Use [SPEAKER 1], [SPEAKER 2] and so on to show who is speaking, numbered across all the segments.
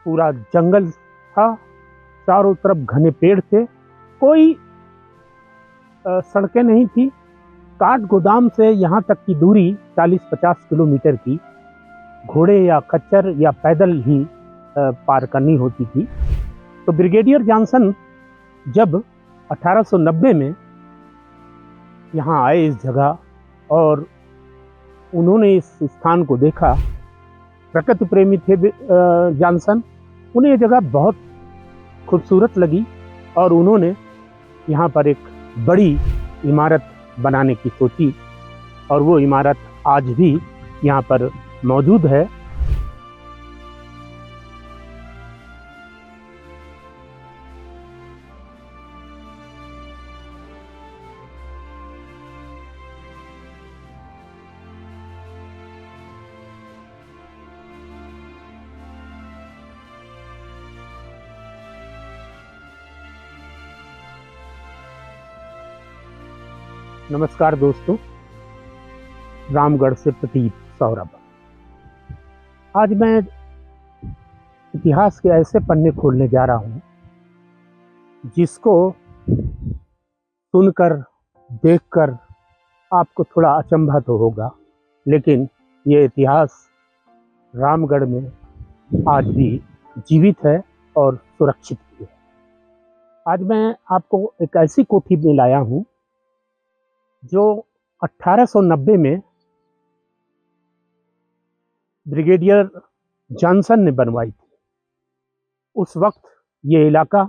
[SPEAKER 1] पूरा जंगल था, चारों तरफ घने पेड़ थे, कोई सड़कें नहीं थी। काठ गोदाम से यहाँ तक की दूरी 40-50 किलोमीटर की घोड़े या खच्चर या पैदल ही पार करनी होती थी। तो ब्रिगेडियर जॉनसन जब 1890 में यहाँ आए इस जगह और उन्होंने इस स्थान को देखा, प्रकृति प्रेमी थे जॉनसन, उन्हें ये जगह बहुत खूबसूरत लगी और उन्होंने यहाँ पर एक बड़ी इमारत बनाने की सोची और वो इमारत आज भी यहाँ पर मौजूद है। नमस्कार दोस्तों, रामगढ़ से प्रदीप सौरभ। आज मैं इतिहास के ऐसे पन्ने खोलने जा रहा हूँ जिसको सुनकर देखकर आपको थोड़ा अचंभा तो होगा, लेकिन ये इतिहास रामगढ़ में आज भी जीवित है और सुरक्षित भी है। आज मैं आपको एक ऐसी कोठी में लाया हूँ जो 1890 में ब्रिगेडियर जॉनसन ने बनवाई थी। उस वक्त ये इलाका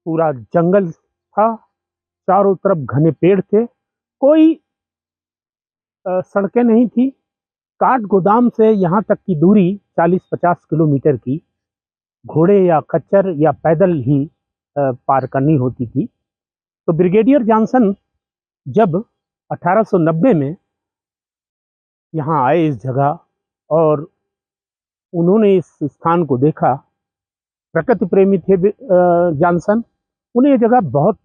[SPEAKER 1] पूरा जंगल था, चारों तरफ घने पेड़ थे, कोई सड़कें नहीं थी। काठ गोदाम से यहाँ तक की दूरी 40-50 किलोमीटर की घोड़े या खच्चर या पैदल ही पार करनी होती थी। तो ब्रिगेडियर जॉनसन जब 1890 में यहाँ आए इस जगह और उन्होंने इस स्थान को देखा, प्रकृति प्रेमी थे जॉनसन, उन्हें ये जगह बहुत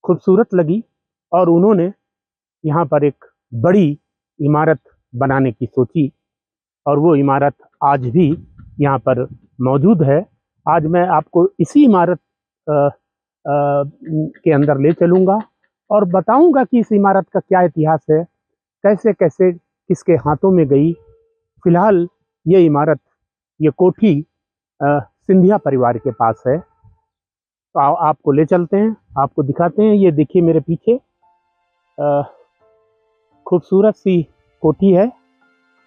[SPEAKER 1] खूबसूरत लगी और उन्होंने यहाँ पर एक बड़ी इमारत बनाने की सोची और वो इमारत आज भी यहाँ पर मौजूद है। आज मैं आपको इसी इमारत के अंदर ले चलूँगा और बताऊंगा कि इस इमारत का क्या इतिहास है, कैसे कैसे किसके हाथों में गई। फिलहाल ये इमारत, ये कोठी सिंधिया परिवार के पास है। तो आपको ले चलते हैं, आपको दिखाते हैं। ये देखिए मेरे पीछे खूबसूरत सी कोठी है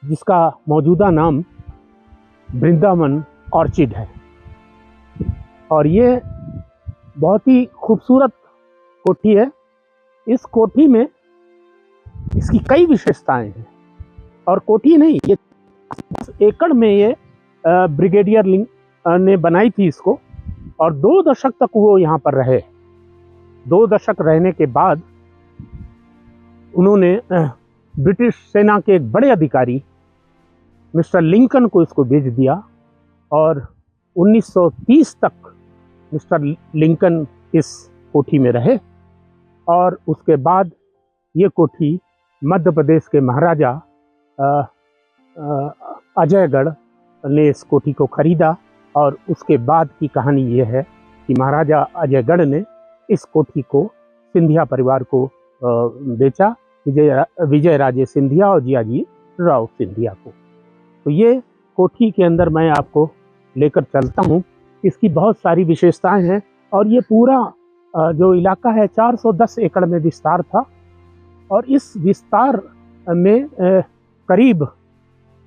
[SPEAKER 1] जिसका मौजूदा नाम वृंदावन ऑर्चिड है और ये बहुत ही खूबसूरत कोठी है। इस कोठी में इसकी कई विशेषताएं हैं और कोठी नहीं, ये एकड़ में ये ब्रिगेडियर ने बनाई थी इसको और 2 दशक तक वो यहाँ पर रहे। 2 दशक रहने के बाद उन्होंने ब्रिटिश सेना के एक बड़े अधिकारी मिस्टर लिंकन को इसको बेच दिया और 1930 तक मिस्टर लिंकन इस कोठी में रहे और उसके बाद ये कोठी मध्य प्रदेश के महाराजा अजयगढ़ ने इस कोठी को खरीदा और उसके बाद की कहानी ये है कि महाराजा अजयगढ़ ने इस कोठी को सिंधिया परिवार को बेचा, विजय राजे सिंधिया और जियाजी राव सिंधिया को। तो ये कोठी के अंदर मैं आपको लेकर चलता हूँ। इसकी बहुत सारी विशेषताएं हैं और ये पूरा जो इलाका है 410 एकड़ में विस्तार था और इस विस्तार में करीब,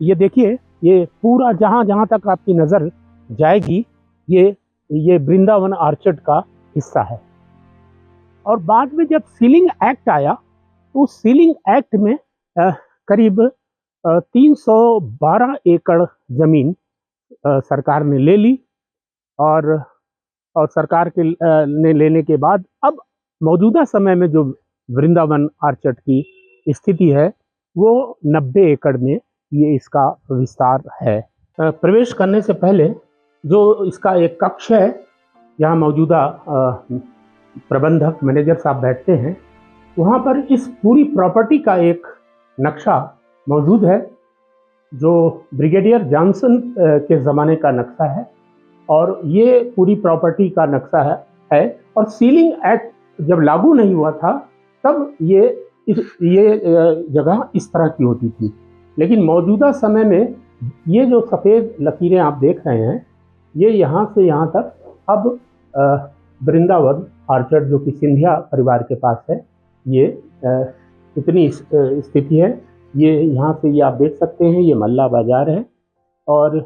[SPEAKER 1] ये देखिए, ये पूरा जहाँ जहाँ तक आपकी नज़र जाएगी ये वृंदावन ऑर्चर्ड का हिस्सा है। और बाद में जब सीलिंग एक्ट आया तो उस सीलिंग एक्ट में करीब 312 एकड़ ज़मीन सरकार ने ले ली और सरकार के ने लेने के बाद अब मौजूदा समय में जो वृंदावन ऑर्चर्ड की स्थिति है वो 90 एकड़ में ये इसका विस्तार है। प्रवेश करने से पहले जो इसका एक कक्ष है, यहाँ मौजूदा प्रबंधक मैनेजर साहब बैठते हैं, वहाँ पर इस पूरी प्रॉपर्टी का एक नक्शा मौजूद है जो ब्रिगेडियर जॉनसन के ज़माने का नक्शा है और ये पूरी प्रॉपर्टी का नक्शा है। और सीलिंग एक्ट जब लागू नहीं हुआ था तब ये जगह इस तरह की होती थी, लेकिन मौजूदा समय में ये जो सफ़ेद लकीरें आप देख रहे हैं ये यहाँ से यहाँ तक अब वृंदावन ऑर्चर्ड जो कि सिंधिया परिवार के पास है, ये इतनी स्थिति है। ये यहाँ से ये आप देख सकते हैं, ये मल्ला बाजार है और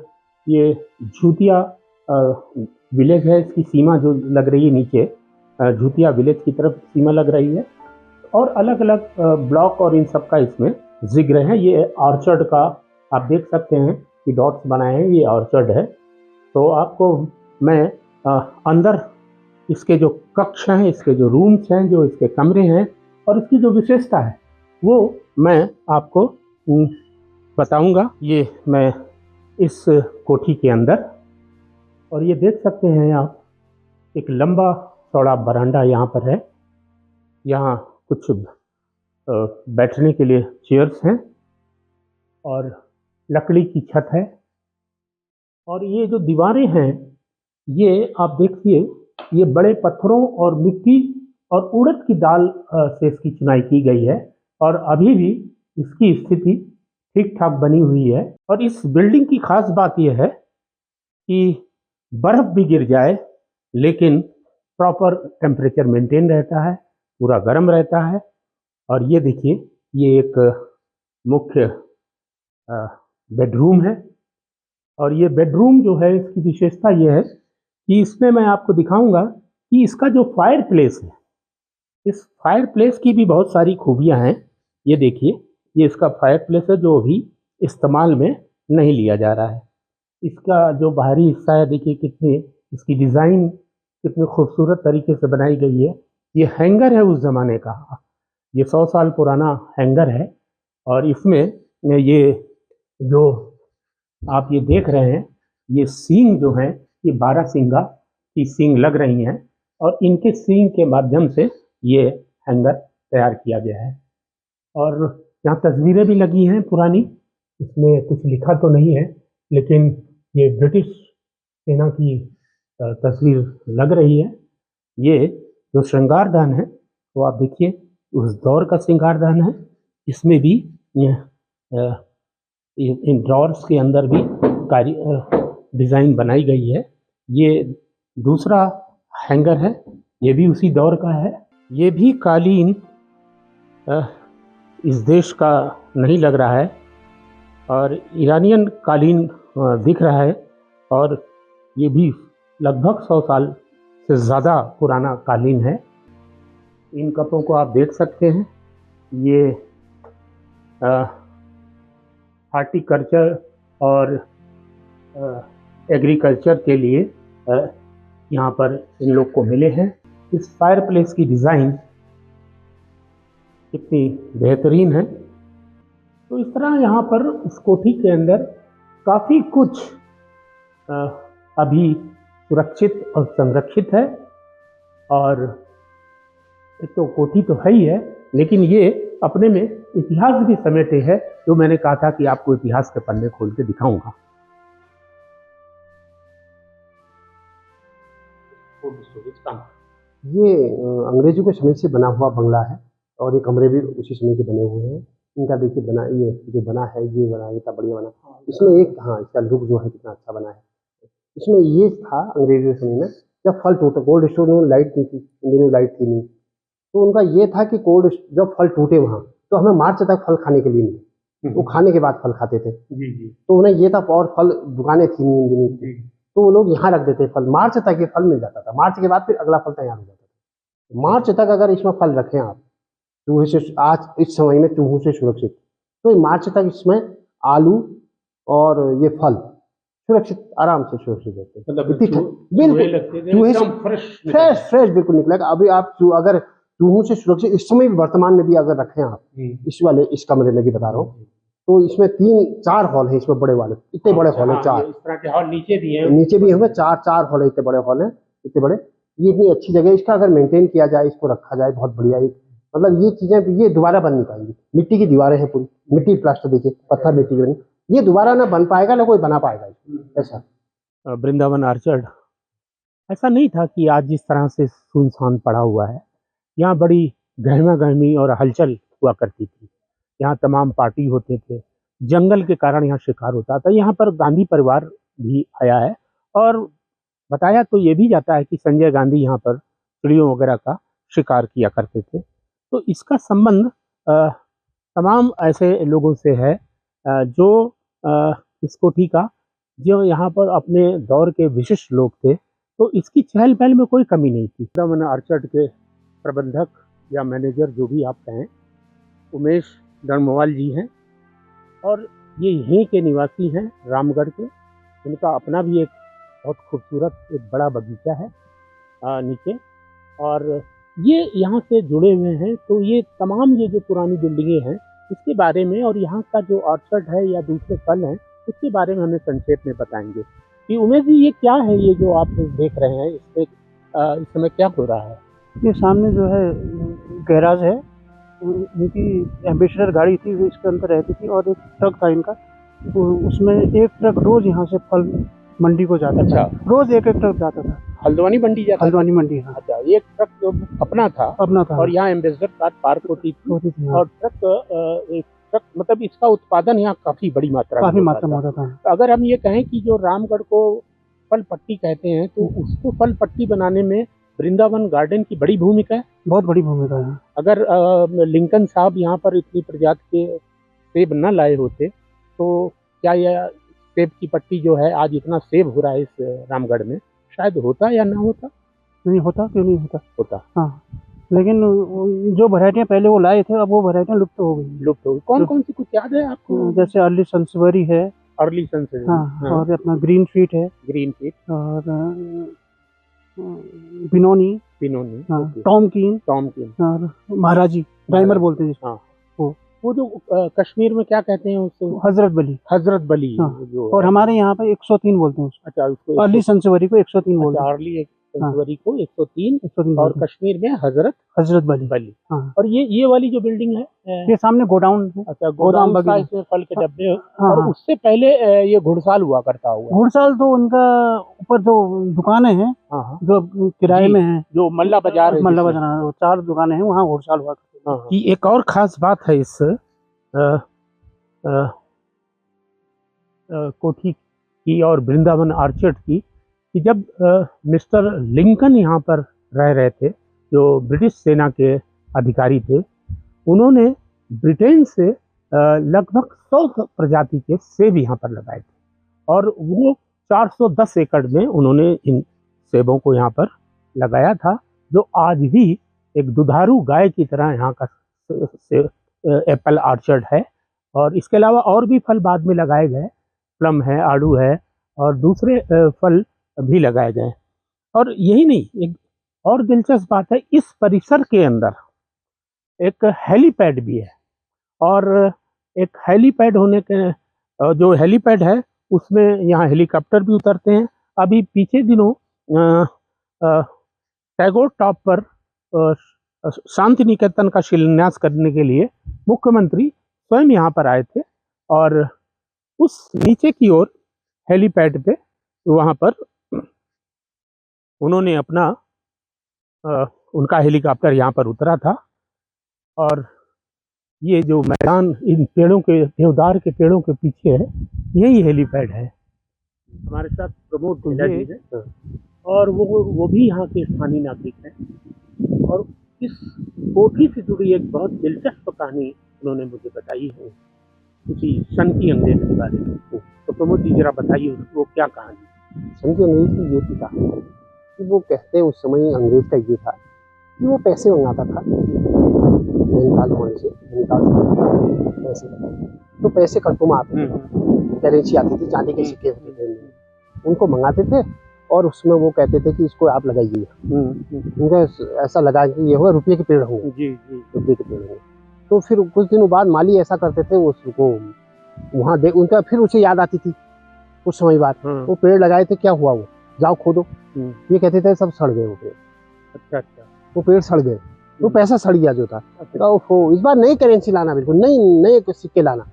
[SPEAKER 1] ये झूतिया विलेज है। इसकी सीमा जो लग रही है नीचे झूतिया विलेज की तरफ सीमा लग रही है और अलग अलग ब्लॉक और इन सब का इसमें जिक्र है। ये ऑर्चर्ड का आप देख सकते हैं कि डॉट्स बनाए हैं, ये ऑर्चर्ड है। तो आपको मैं अंदर इसके जो कक्ष हैं, इसके जो रूम्स हैं, जो इसके कमरे हैं और इसकी जो विशेषता है वो मैं आपको बताऊंगा। ये मैं इस कोठी के अंदर, और ये देख सकते हैं आप एक लंबा चौड़ा बरामदा यहाँ पर है। यहाँ कुछ बैठने के लिए चेयर्स हैं और लकड़ी की छत है। और ये जो दीवारें हैं ये आप देखिए, ये बड़े पत्थरों और मिट्टी और उड़द की दाल से इसकी चुनाई की गई है और अभी भी इसकी स्थिति ठीक ठाक बनी हुई है। और इस बिल्डिंग की खास बात यह है कि बर्फ भी गिर जाए लेकिन प्रॉपर टेम्परेचर मेंटेन रहता है, पूरा गर्म रहता है। और ये देखिए, ये एक मुख्य बेडरूम है और ये बेडरूम जो है इसकी विशेषता ये है कि इसमें मैं आपको दिखाऊंगा कि इसका जो फायर प्लेस है, इस फायर प्लेस की भी बहुत सारी खूबियां हैं। ये देखिए, ये इसका फायर प्लेस है जो अभी इस्तेमाल में नहीं लिया जा रहा है। इसका जो बाहरी हिस्सा है देखिए, कितनी इसकी डिज़ाइन कितनी खूबसूरत तरीके से बनाई गई है। ये हैंगर है उस ज़माने का, ये 100 साल पुराना हैंगर है और इसमें ये जो आप ये देख रहे हैं, ये सींग जो हैं ये 12 सींगा की सींग लग रही हैं और इनके सींग के माध्यम से ये हैंगर तैयार किया गया है। और यहाँ तस्वीरें भी लगी हैं पुरानी, इसमें कुछ लिखा तो नहीं है लेकिन ये ब्रिटिश सेना की तस्वीर लग रही है। ये जो श्रृंगारदान है वो आप देखिए उस दौर का श्रृंगारदान है। इसमें भी इन ड्रॉर्स के अंदर भी डिज़ाइन बनाई गई है। ये दूसरा हैंगर है, ये भी उसी दौर का है। ये भी कालीन इस देश का नहीं लग रहा है और ईरानियन कालीन दिख रहा है और ये भी लगभग 100 साल से ज़्यादा पुराना कालीन है। इन कपों को आप देख सकते हैं, ये हार्टिकल्चर और एग्रीकल्चर के लिए यहाँ पर इन लोग को मिले हैं। इस फायर प्लेस की डिज़ाइन कितनी बेहतरीन है। तो इस तरह यहाँ पर इस कोठी के अंदर काफ़ी कुछ अभी सुरक्षित और संरक्षित है। और एक तो कोठी तो है ही है, लेकिन ये अपने में इतिहास भी समेटे है, जो मैंने कहा था कि आपको इतिहास के पन्ने खोल के दिखाऊंगा।
[SPEAKER 2] ये अंग्रेजों के समय से बना हुआ बंगला है और ये कमरे भी उसी समय के बने हुए हैं। इनका देखिए बना, ये जो बना है, ये बना, इतना बढ़िया बना। इसमें एक, हाँ, इसका लुक जो है कितना अच्छा बना है। इसमें ये था अंग्रेजों के समय में जब फल टूटे, कोल्ड स्टोर में लाइट नहीं थी, इन दिनों लाइट थी नहीं, तो उनका ये था कि कोल्ड जब फल टूटे वहाँ तो हमें मार्च तक फल खाने के लिए मिले, वो खाने के बाद फल खाते थे। तो उन्हें ये था, और फल दुकानें थी नहीं इन दिनों, तो वो लोग यहाँ रख देते फल, मार्च तक ये फल मिल जाता था। मार्च के बाद फिर अगला फल तैयार हो जाता था। मार्च तक अगर इसमें फल रखें आप चूहे से, आज इस समय में चूहों से सुरक्षित, तो मार्च तक इसमें आलू और ये फल सुरक्षित, आराम से सुरक्षित रहते हैं। बिल्कुल चूहे से फ्रेश बिल्कुल निकलेगा। अभी आप अगर चूहों से सुरक्षित इस समय भी, वर्तमान में भी अगर रखें आप, इस वाले इस कमरे में भी बता रहा हूँ, तो इसमें 3-4 हॉल है इसमें, बड़े वाले, इतने बड़े हॉल है, 4
[SPEAKER 1] इस तरह के हॉल नीचे भी हैं,
[SPEAKER 2] नीचे भी होंगे, 4 हॉल है, इतने बड़े हॉल है, इतने बड़े। ये इतनी अच्छी जगह, इसका अगर मेंटेन किया जाए, इसको रखा जाए, बहुत बढ़िया। मतलब ये चीजें ये दोबारा बन नहीं पाएंगी। मिट्टी की दीवारें हैं, पूरी मिट्टी प्लास्टर, देखिए पत्थर मिट्टी की बनी, ये दोबारा ना बन पाएगा, ना कोई बना पाएगा ऐसा।
[SPEAKER 1] वृंदावन आर्चर्ड ऐसा नहीं था कि आज जिस तरह से सुनसान पड़ा हुआ है। यहाँ बड़ी गहमा गहमी और हलचल हुआ करती थी। यहाँ तमाम पार्टी होते थे। जंगल के कारण यहाँ शिकार होता था। यहाँ पर गांधी परिवार भी आया है और बताया तो ये भी जाता है कि संजय गांधी यहाँ पर चिड़ियों वगैरह का शिकार किया करते थे। तो इसका संबंध तमाम ऐसे लोगों से है जो इस कोठी का, जो यहाँ पर अपने दौर के विशिष्ट लोग थे। तो इसकी चहल पहल में कोई कमी नहीं थी। वृंदावन आर्चर्ड के प्रबंधक या मैनेजर जो भी आप कहें, उमेश धर्मवाल जी हैं और ये यहीं के निवासी हैं, रामगढ़ के। इनका अपना भी एक बहुत खूबसूरत एक बड़ा बगीचा है नीचे, और ये यहाँ से जुड़े हुए हैं। तो ये तमाम ये जो पुरानी बिल्डिंगें हैं इसके बारे में, और यहाँ का जो ऑर्चर्ड है या दूसरे फल हैं उसके बारे में हमें संक्षेप में बताएंगे कि उमेश जी ये क्या है, ये जो आप देख रहे हैं इससे इस समय क्या हो रहा है?
[SPEAKER 3] ये सामने जो है गैराज है, इनकी एम्बेसडर गाड़ी थी वो इसके अंदर रहती थी, और एक ट्रक था इनका, तो उसमें एक ट्रक रोज यहाँ से फल मंडी को जाता था। रोज एक एक ट्रक जाता था।
[SPEAKER 1] हल्द्वानी मंडी जाता?
[SPEAKER 3] हल्द्वानी मंडी, हाँ।
[SPEAKER 1] अच्छा, एक ट्रक जो अपना था और यहाँ एम्बेसडर कार पार्क होती थी
[SPEAKER 3] हाँ।
[SPEAKER 1] और एक ट्रक मतलब इसका उत्पादन यहाँ काफी बड़ी मात्रा में होता था। तो अगर हम ये कहें कि जो रामगढ़ को फल पट्टी कहते हैं, तो उसको फल पट्टी बनाने में वृंदावन गार्डन की बड़ी भूमिका है।
[SPEAKER 3] बहुत बड़ी भूमिका है।
[SPEAKER 1] अगर लिंकन साहब यहाँ पर इतनी प्रजाति के सेब न लाए होते तो क्या यह सेब की पट्टी जो है, आज इतना सेब हो रहा है इस रामगढ़ में, शायद होता या ना होता?
[SPEAKER 3] नहीं होता, क्यों नहीं होता। हाँ, लेकिन जो वैरायटियाँ पहले वो लाए थे, अब वो वैरायटियाँ लुप्त हो गई।
[SPEAKER 1] कौन सी कुछ याद है आपको?
[SPEAKER 3] जैसे अर्ली संसवरी है,
[SPEAKER 1] हाँ,
[SPEAKER 3] और अपना ग्रीन फीट है, और बिनोनी, हाँ, टॉमकिन और महाराजी डाइमर बोलते हैं।
[SPEAKER 1] हाँ, वो जो कश्मीर में क्या कहते हैं उसको?
[SPEAKER 3] हजरत बली।
[SPEAKER 1] हाँ, जो
[SPEAKER 3] और हमारे यहाँ पे 103 बोलते हैं उसको।
[SPEAKER 1] अच्छा, उसको
[SPEAKER 3] अर्ली संसवरी को 103 बोलते हैं।
[SPEAKER 1] अर्ली संसवरी को 103 और कश्मीर में हजरत बली।
[SPEAKER 3] हाँ।
[SPEAKER 1] और ये वाली जो बिल्डिंग है,
[SPEAKER 3] ये सामने गोडाउन है।
[SPEAKER 1] अच्छा, गोदाम का, इसमें फल के डब्बे। और उससे पहले ये घुड़साल हुआ करता हुआ।
[SPEAKER 3] घुड़साल तो उनका ऊपर जो दुकानें हैं, जो किराए में है, जो
[SPEAKER 1] मल्ला बाजार
[SPEAKER 3] 4 दुकानें हैं, वहाँ घुड़साल हुआ करता है।
[SPEAKER 1] कि एक और खास बात है इस कोठी की और वृंदावन आर्चर्ड की, कि जब मिस्टर लिंकन यहाँ पर रह रहे थे, जो ब्रिटिश सेना के अधिकारी थे, उन्होंने ब्रिटेन से लगभग 100 प्रजाति के सेब यहाँ पर लगाए थे, और वो 410 एकड़ में उन्होंने इन सेबों को यहाँ पर लगाया था, जो आज भी एक दुधारू गाय की तरह यहाँ का एप्पल आर्चर्ड है। और इसके अलावा और भी फल बाद में लगाए गए, प्लम है, आड़ू है और दूसरे फल भी लगाए गए। और यही नहीं, एक और दिलचस्प बात है, इस परिसर के अंदर एक हेलीपैड भी है, और एक हेलीपैड होने के जो हेलीपैड है उसमें यहाँ हेलीकॉप्टर भी उतरते हैं। अभी पीछे दिनों टैगोर टॉप पर शांति निकेतन का शिलान्यास करने के लिए मुख्यमंत्री स्वयं यहाँ पर आए थे, और उस नीचे की ओर हेलीपैड पे वहाँ पर उन्होंने अपना उनका हेलीकॉप्टर यहाँ पर उतरा था। और ये जो मैदान इन पेड़ों के, देवदार के पेड़ों के पीछे है, यही हेलीपैड है। हमारे साथ प्रमोद ढीला जी है, और वो भी यहाँ के स्थानीय नागरिक हैं। और इस कोठी से जुड़ी एक बहुत दिलचस्प कहानी उन्होंने मुझे बताई है, किसी सन की अंग्रेज के बारे में। तो प्रमोद जी जरा बताइए वो क्या कहानी?
[SPEAKER 2] सन की अंग्रेज की ये थी कहानी कि वो कहते हैं उस समय अंग्रेज का ये था कि वो पैसे मंगाता था नैनीताल होने से, नैनीताल से पैसे, तो पैसे कट्टों में आते थे, करेंसी आती थी, चांदी के सिक्के होते थे, उनको मंगाते थे और उसमें वो कहते थे कि इसको आप लगाइए। उनका ऐसा लगा कि ये होगा रुपये के पेड़ होंगे, रुपये के पेड़ होंगे। तो फिर कुछ दिनों बाद माली ऐसा करते थे, उसको वहाँ देख, उनका फिर उसे याद आती थी कुछ समय बाद, वो पेड़ लगाए थे, क्या हुआ, वो जाओ खोदो। ये कहते थे सब सड़ गए वो पेड़।
[SPEAKER 1] अच्छा,
[SPEAKER 2] वो पेड़ सड़ गए, वो पैसा सड़ गया जो था। ओहो, इस बार नई करेंसी लाना, बिल्कुल नई सिक्के लाना।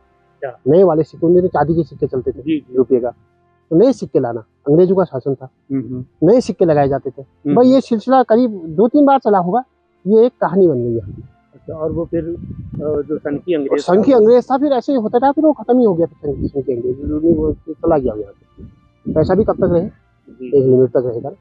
[SPEAKER 1] अच्छा।
[SPEAKER 2] नए वाले सिक्के, उनमें तो चांदी के सिक्के चलते थे
[SPEAKER 1] जी जी।
[SPEAKER 2] रुपये का, तो नए सिक्के लाना, अंग्रेजों का शासन था,
[SPEAKER 1] हम्म।
[SPEAKER 2] नए सिक्के लगाए जाते थे। भाई ये सिलसिला करीब 2-3 बार चला होगा, ये एक कहानी बन गई है।
[SPEAKER 1] अच्छा, और वो फिर जो संघी
[SPEAKER 2] और
[SPEAKER 1] अंग्रेज
[SPEAKER 2] संघी अंग्रेज था, फिर ऐसे ही होता था, फिर वो खत्म ही हो गया, फिर संघी अंग्रेज वो चला गया यहाँ से। पैसा भी कब तक रहे,
[SPEAKER 1] जी।
[SPEAKER 2] एक लिमिट तक रहेगा।